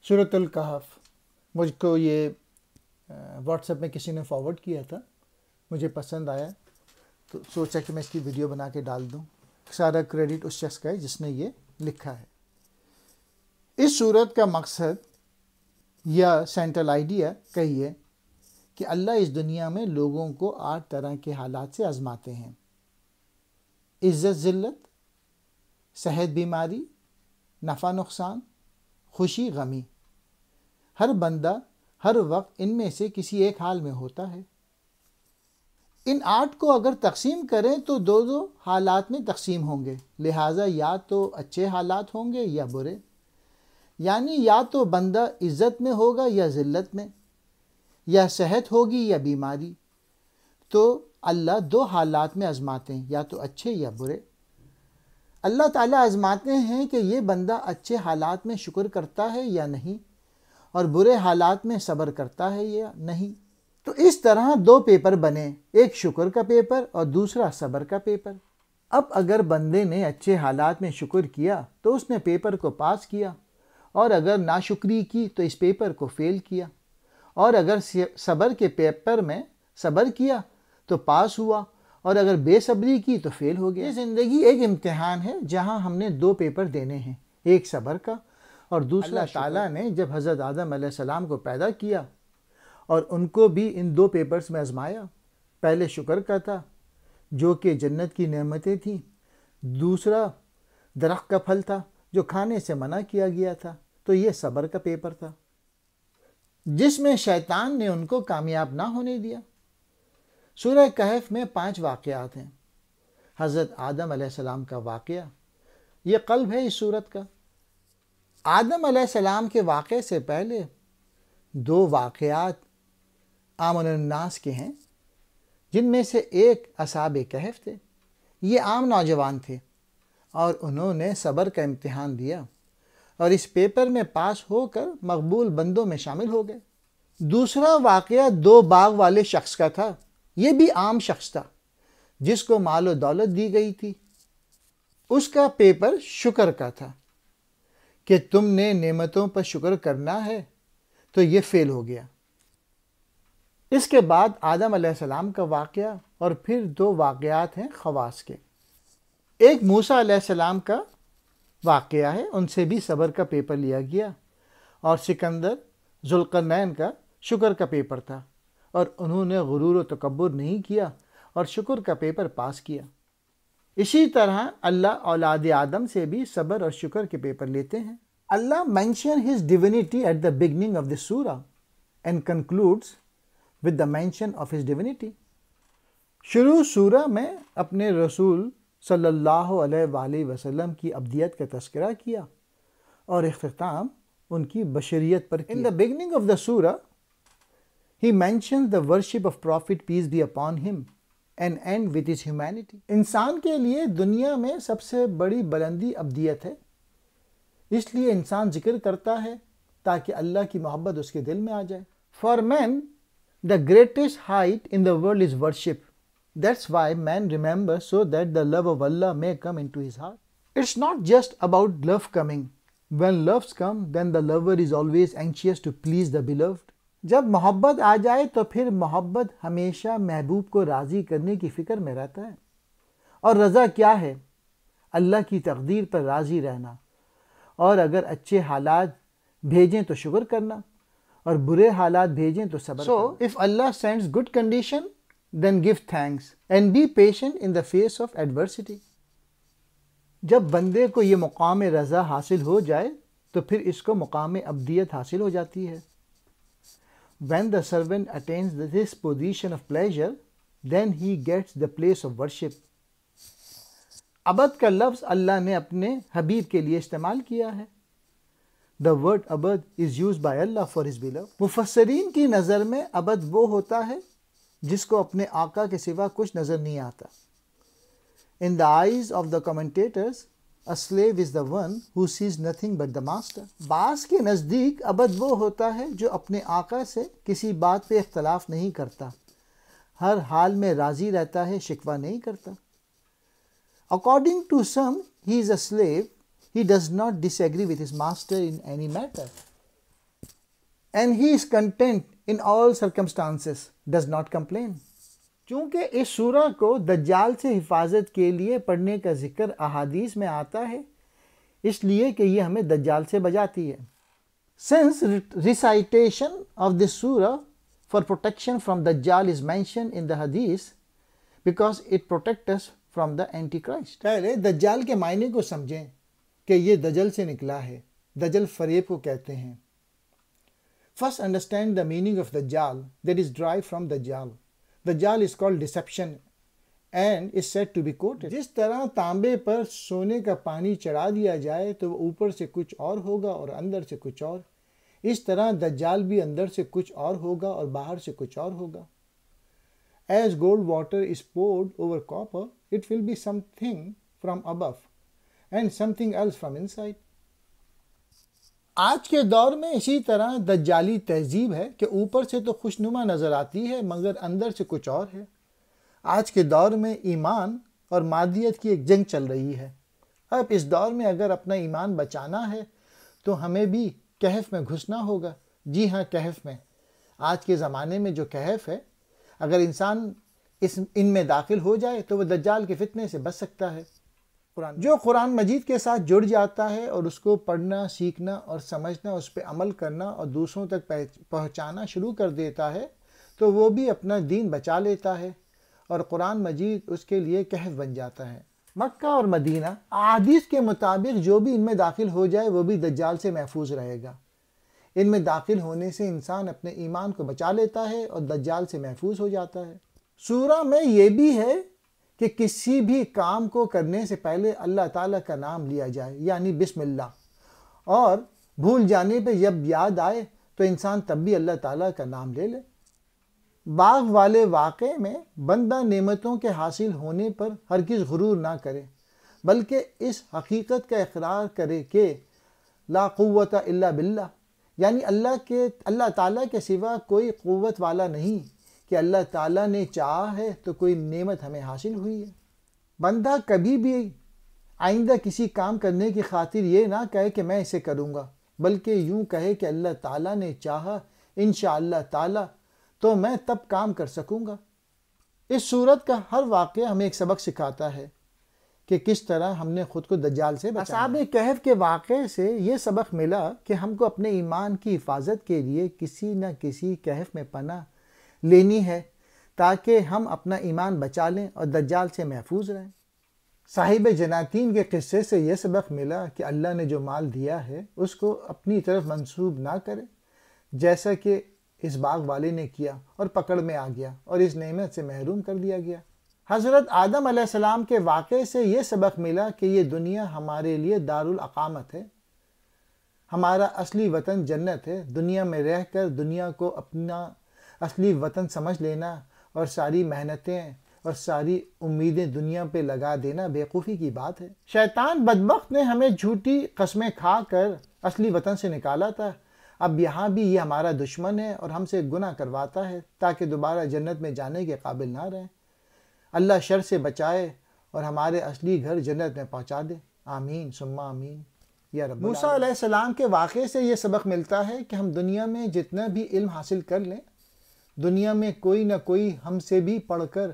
سورۃ الکہف، مجھ کو یہ واٹس ایپ میں کسی نے فارورڈ کیا تھا، مجھے پسند آیا تو سوچا کہ میں اس کی ویڈیو بنا کے ڈال دوں۔ سارا کریڈٹ اس شخص کا ہے جس نے یہ لکھا ہے۔ اس صورت کا مقصد یا سینٹرل آئیڈیا کہیے کہ اللہ اس دنیا میں لوگوں کو 8 طرح کے حالات سے آزماتے ہیں: عزت ذلت، صحت بیماری، نفع نقصان، خوشی غمی۔ ہر بندہ ہر وقت ان میں سے کسی ایک حال میں ہوتا ہے۔ ان 8 کو اگر تقسیم کریں تو 2 حالات میں تقسیم ہوں گے، لہٰذا یا تو اچھے حالات ہوں گے یا برے، یعنی یا تو بندہ عزت میں ہوگا یا ذلت میں، یا صحت ہوگی یا بیماری۔ تو اللہ 2 حالات میں آزماتے ہیں، یا تو اچھے یا برے۔ اللہ تعالیٰ آزماتے ہیں کہ یہ بندہ اچھے حالات میں شکر کرتا ہے یا نہیں، اور برے حالات میں صبر کرتا ہے یا نہیں۔ تو اس طرح 2 پیپر بنے، ایک شکر کا پیپر اور دوسرا صبر کا پیپر۔ اب اگر بندے نے اچھے حالات میں شکر کیا تو اس نے پیپر کو پاس کیا، اور اگر ناشکری کی تو اس پیپر کو فیل کیا، اور اگر صبر کے پیپر میں صبر کیا تو پاس ہوا، اور اگر بے صبری کی تو فیل ہو گیا۔ یہ زندگی ایک امتحان ہے جہاں ہم نے 2 پیپر دینے ہیں، ایک صبر کا اور دوسرا اللہ تعالیٰ نے جب حضرت آدم علیہ السلام کو پیدا کیا اور ان کو بھی ان 2 پیپرز میں آزمایا۔ پہلے شکر کا تھا جو کہ جنت کی نعمتیں تھیں، دوسرا درخت کا پھل تھا جو کھانے سے منع کیا گیا تھا، تو یہ صبر کا پیپر تھا جس میں شیطان نے ان کو کامیاب نہ ہونے دیا۔ سورہ کہف میں 5 واقعات ہیں۔ حضرت آدم علیہ السلام کا واقعہ یہ قلب ہے اس سورت کا۔ آدم علیہ السلام کے واقعے سے پہلے 2 واقعات عام الناس کے ہیں، جن میں سے ایک اصحاب کہف تھے۔ یہ عام نوجوان تھے اور انہوں نے صبر کا امتحان دیا اور اس پیپر میں پاس ہو کر مقبول بندوں میں شامل ہو گئے۔ دوسرا واقعہ 2 باغ والے شخص کا تھا۔ یہ بھی عام شخص تھا جس کو مال و دولت دی گئی تھی۔ اس کا پیپر شکر کا تھا کہ تم نے نعمتوں پر شکر کرنا ہے، تو یہ فیل ہو گیا۔ اس کے بعد آدم علیہ السلام کا واقعہ، اور پھر 2 واقعات ہیں خواص کے۔ ایک موسیٰ علیہ السلام کا واقعہ ہے، ان سے بھی صبر کا پیپر لیا گیا، اور سکندر ذوالقرنین کا شکر کا پیپر تھا، اور انہوں نے غرور و تکبر نہیں کیا اور شکر کا پیپر پاس کیا۔ اسی طرح اللہ اولاد آدم سے بھی صبر اور شکر کے پیپر لیتے ہیں۔ اللہ mention his divinity at the beginning of the surah and concludes with the mention of his divinity۔ شروع سورہ میں اپنے رسول صلی اللہ علیہ وآلہ وسلم کی ابدیت کا تذکرہ کیا اور اختتام ان کی بشریت پر کیا۔ In the beginning of the surah he mentions the worship of Prophet peace be upon him and end with his humanity۔ انسان کے لیے دنیا میں سب سے بڑی بلندی ابدیت ہے، اس لیے انسان ذکر کرتا ہے تاکہ اللہ کی محبت اس کے دل میں آ جائے۔ For man the greatest height in the world is worship۔ That's why man remembers so that the love of Allah may come into his heart۔ It's not just about love coming۔ When loves come then the lover is always anxious to please the beloved۔ جب محبت آ جائے تو پھر محبت ہمیشہ محبوب کو راضی کرنے کی فکر میں رہتا ہے۔ اور رضا کیا ہے؟ اللہ کی تقدیر پر راضی رہنا، اور اگر اچھے حالات بھیجیں تو شکر کرنا، اور برے حالات بھیجیں تو صبر کرنا۔ So if Allah sends good condition then give thanks and be patient in the face of adversity۔ جب بندے کو یہ مقام رضا حاصل ہو جائے تو پھر اس کو مقام ابدیت حاصل ہو جاتی ہے۔ When the servant attains this position of pleasure then he gets the place of worship۔ ابد کا لفظ اللہ نے اپنے حبیب کے لیے استعمال کیا ہے۔ The word abad is used by Allah for his beloved۔ مفسرین کی نظر میں ابد وہ ہوتا ہے جس کو اپنے آقا کے سوا کچھ نظر نہیں آتا۔ In the eyes of the commentators a slave is the one who sees nothing but the master۔ بعض کے نزدیک ابد وہ ہوتا ہے جو اپنے آقا سے کسی بات پہ اختلاف نہیں کرتا، ہر حال میں راضی رہتا ہے، شکوہ نہیں کرتا۔ According to some he is a slave، he does not disagree with his master in any matter۔ and he is content in all circumstances, does not complain. چونکہ اس سورہ کو دجال سے حفاظت کے لیے پڑھنے کا ذکر احادیث میں آتا ہے، اس لیے کہ یہ ہمیں دجال سے بچاتی ہے. Since recitation of this surah for protection from Dajjal is mentioned in the hadith because it protects us from the Antichrist. پہلے دجال کے معنی کو سمجھیں کہ یہ دجل سے نکلا ہے. دجل فریب کو کہتے ہیں. First understand the meaning of Dajjal that is derived from Dajjal. Dajjal is called deception and is said to be quoted. جس طرح تانبے پر سونے کا پانی چڑھا دیا جائے تو وہ اوپر سے کچھ اور ہوگا اور اندر سے کچھ اور، اس طرح دجال بھی اندر سے کچھ اور ہوگا اور باہر سے کچھ اور ہوگا. As gold water is poured over copper, it will be something from above and something else from inside. آج کے دور میں اسی طرح دجالی تہذیب ہے کہ اوپر سے تو خوشنما نظر آتی ہے مگر اندر سے کچھ اور ہے. آج کے دور میں ایمان اور مادیت کی ایک جنگ چل رہی ہے. اب اس دور میں اگر اپنا ایمان بچانا ہے تو ہمیں بھی کہف میں گھسنا ہوگا. جی ہاں، کہف میں. آج کے زمانے میں جو کہف ہے، اگر انسان ان میں داخل ہو جائے تو وہ دجال کے فتنے سے بچ سکتا ہے. جو قرآن مجید کے ساتھ جڑ جاتا ہے اور اس کو پڑھنا، سیکھنا اور سمجھنا، اس پہ عمل کرنا اور دوسروں تک پہنچانا شروع کر دیتا ہے تو وہ بھی اپنا دین بچا لیتا ہے اور قرآن مجید اس کے لیے کہف بن جاتا ہے. مکہ اور مدینہ احادیث کے مطابق جو بھی ان میں داخل ہو جائے وہ بھی دجال سے محفوظ رہے گا. ان میں داخل ہونے سے انسان اپنے ایمان کو بچا لیتا ہے اور دجال سے محفوظ ہو جاتا ہے. سورہ میں یہ بھی ہے کہ کسی بھی کام کو کرنے سے پہلے اللہ تعالیٰ کا نام لیا جائے، یعنی بسم اللہ، اور بھول جانے پہ جب یاد آئے تو انسان تب بھی اللہ تعالیٰ کا نام لے لے. باغ والے واقعے میں بندہ نعمتوں کے حاصل ہونے پر ہرگز غرور نہ کرے، بلکہ اس حقیقت کا اقرار کرے کہ لا قوت الا باللہ، یعنی اللہ تعالیٰ کے سوا کوئی قوت والا نہیں، کہ اللہ تعالیٰ نے چاہا ہے تو کوئی نعمت ہمیں حاصل ہوئی ہے. بندہ کبھی بھی آئندہ کسی کام کرنے کی خاطر یہ نہ کہے کہ میں اسے کروں گا، بلکہ یوں کہے کہ اللہ تعالیٰ نے چاہا انشاءاللہ تعالیٰ تو میں تب کام کر سکوں گا. اس صورت کا ہر واقعہ ہمیں ایک سبق سکھاتا ہے کہ کس طرح ہم نے خود کو دجال سے بچانا. اصحاب کہف کے واقعے سے یہ سبق ملا کہ ہم کو اپنے ایمان کی حفاظت کے لیے کسی نہ کسی کہف میں پناہ لینی ہے تاکہ ہم اپنا ایمان بچا لیں اور دجال سے محفوظ رہیں. صاحب جناتین کے قصے سے یہ سبق ملا کہ اللہ نے جو مال دیا ہے اس کو اپنی طرف منسوب نہ کرے، جیسا کہ اس باغ والے نے کیا اور پکڑ میں آ گیا اور اس نعمت سے محروم کر دیا گیا. حضرت آدم علیہ السلام کے واقعے سے یہ سبق ملا کہ یہ دنیا ہمارے لیے دارالاقامت ہے. ہمارا اصلی وطن جنت ہے. دنیا میں رہ کر دنیا کو اپنا اصلی وطن سمجھ لینا اور ساری محنتیں اور ساری امیدیں دنیا پہ لگا دینا بیوقوفی کی بات ہے. شیطان بدبخت نے ہمیں جھوٹی قسمیں کھا کر اصلی وطن سے نکالا تھا. اب یہاں بھی یہ ہمارا دشمن ہے اور ہم سے گناہ کرواتا ہے تاکہ دوبارہ جنت میں جانے کے قابل نہ رہیں. اللہ شر سے بچائے اور ہمارے اصلی گھر جنت میں پہنچا دے. آمین ثم آمین یا رب. موسیٰ علیہ السلام کے واقعے سے یہ سبق ملتا ہے کہ ہم دنیا میں جتنا بھی علم حاصل کر لیں، دنیا میں کوئی نہ کوئی ہم سے بھی پڑھ کر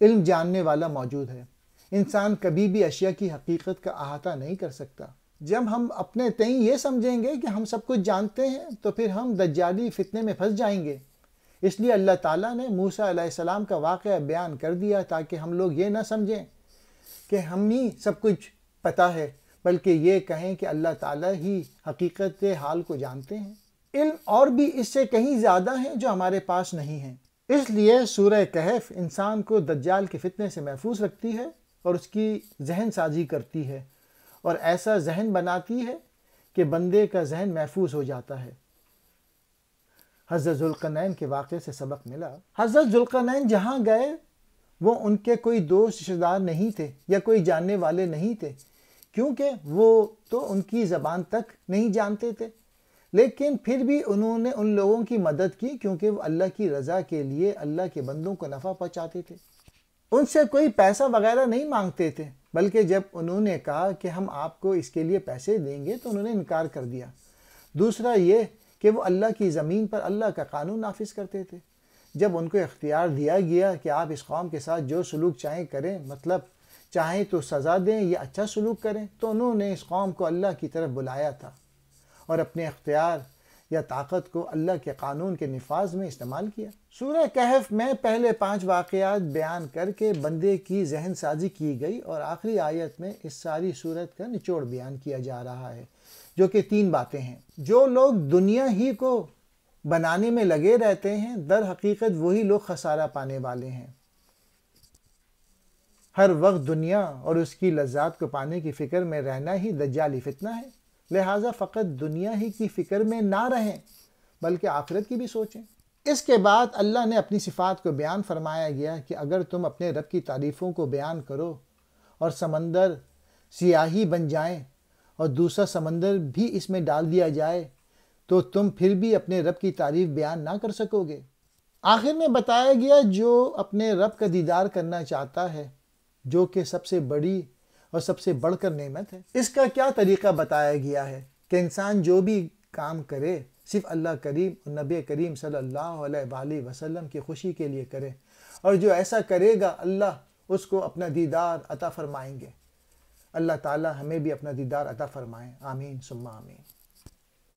علم جاننے والا موجود ہے. انسان کبھی بھی اشیاء کی حقیقت کا احاطہ نہیں کر سکتا. جب ہم اپنے تئیں یہ سمجھیں گے کہ ہم سب کچھ جانتے ہیں تو پھر ہم دجالی فتنے میں پھنس جائیں گے. اس لیے اللہ تعالیٰ نے موسیٰ علیہ السلام کا واقعہ بیان کر دیا تاکہ ہم لوگ یہ نہ سمجھیں کہ ہم ہی سب کچھ پتہ ہے، بلکہ یہ کہیں کہ اللہ تعالیٰ ہی حقیقت حال کو جانتے ہیں. علم اور بھی اس سے کہیں زیادہ ہیں جو ہمارے پاس نہیں ہیں. اس لیے سورہ کہف انسان کو دجال کے فتنے سے محفوظ رکھتی ہے اور اس کی ذہن سازی کرتی ہے اور ایسا ذہن بناتی ہے کہ بندے کا ذہن محفوظ ہو جاتا ہے. حضرت ذوالقرنین کے واقعے سے سبق ملا. حضرت ذوالقرنین جہاں گئے وہ ان کے کوئی دوست رشتہ دار نہیں تھے یا کوئی جاننے والے نہیں تھے، کیونکہ وہ تو ان کی زبان تک نہیں جانتے تھے. لیکن پھر بھی انہوں نے ان لوگوں کی مدد کی کیونکہ وہ اللہ کی رضا کے لیے اللہ کے بندوں کو نفع پہنچاتے تھے. ان سے کوئی پیسہ وغیرہ نہیں مانگتے تھے، بلکہ جب انہوں نے کہا کہ ہم آپ کو اس کے لیے پیسے دیں گے تو انہوں نے انکار کر دیا. دوسرا یہ کہ وہ اللہ کی زمین پر اللہ کا قانون نافذ کرتے تھے۔ جب ان کو اختیار دیا گیا کہ آپ اس قوم کے ساتھ جو سلوک چاہیں کریں، مطلب چاہیں تو سزا دیں یا اچھا سلوک کریں، تو انہوں نے اس قوم کو اللہ کی طرف بلایا تھا اور اپنے اختیار یا طاقت کو اللہ کے قانون کے نفاذ میں استعمال کیا۔ سورہ کہف میں پہلے 5 واقعات بیان کر کے بندے کی ذہن سازی کی گئی اور آخری آیت میں اس ساری صورت کا نچوڑ بیان کیا جا رہا ہے، جو کہ 3 باتیں ہیں۔ جو لوگ دنیا ہی کو بنانے میں لگے رہتے ہیں، در حقیقت وہی لوگ خسارہ پانے والے ہیں۔ ہر وقت دنیا اور اس کی لذات کو پانے کی فکر میں رہنا ہی دجالی فتنہ ہے، لہٰذا فقط دنیا ہی کی فکر میں نہ رہیں بلکہ آخرت کی بھی سوچیں۔ اس کے بعد اللہ نے اپنی صفات کو بیان فرمایا گیا کہ اگر تم اپنے رب کی تعریفوں کو بیان کرو اور سمندر سیاہی بن جائیں اور دوسرا سمندر بھی اس میں ڈال دیا جائے تو تم پھر بھی اپنے رب کی تعریف بیان نہ کر سکو گے۔ آخر میں بتایا گیا جو اپنے رب کا دیدار کرنا چاہتا ہے، جو کہ سب سے بڑی اور سب سے بڑھ کر نعمت ہے، اس کا کیا طریقہ بتایا گیا ہے کہ انسان جو بھی کام کرے صرف اللہ کریم اور نبی کریم صلی اللہ علیہ وآلہ وسلم کی خوشی کے لیے کرے، اور جو ایسا کرے گا اللہ اس کو اپنا دیدار عطا فرمائیں گے۔ اللہ تعالی ہمیں بھی اپنا دیدار عطا فرمائیں، آمین ثم آمین۔